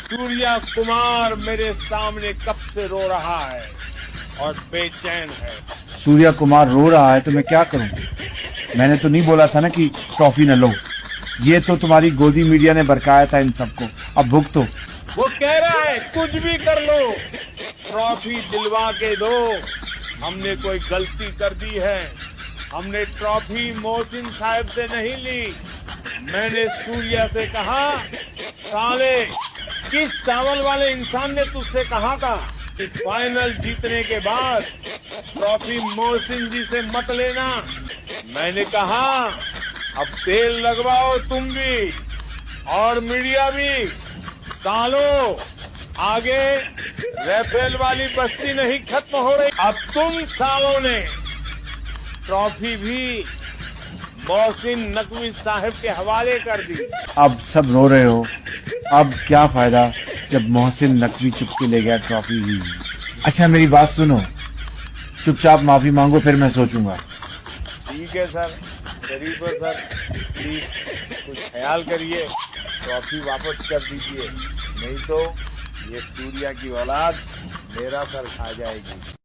सूर्या कुमार मेरे सामने कब से रो रहा है और बेचैन है। सूर्या कुमार रो रहा है तो मैं क्या करूं? मैंने तो नहीं बोला था ना कि ट्रॉफी न लो। ये तो तुम्हारी गोदी मीडिया ने बरकाया था इन सबको। अब भुगतो। वो कह रहा है कुछ भी कर लो, ट्रॉफी दिलवा के दो। हमने कोई गलती कर दी है। हमने ट्रॉफी मोहसिन साहब से नहीं ली। मैंने सूर्या से कहा, साले किस चावल वाले इंसान ने तुझसे कहा था कि फाइनल जीतने के बाद ट्रॉफी मोहसिन जी से मत लेना। मैंने कहा अब तेल लगवाओ तुम भी और मीडिया भी। सालों आगे राफेल वाली बस्ती नहीं खत्म हो रही। अब तुम सालों ने ट्रॉफी भी मोहसिन नकवी साहब के हवाले कर दी। अब सब रो रहे हो। अब क्या फायदा जब मोहसिन नकवी चुपके ले गया ट्रॉफी ही। अच्छा मेरी बात सुनो, चुपचाप माफी मांगो फिर मैं सोचूंगा। ठीक है सर, शरीफ है सर, प्लीज कुछ ख्याल करिए, ट्रॉफी वापस कर दीजिए, नहीं तो ये सूर्या की औलाद मेरा सर खा जाएगी।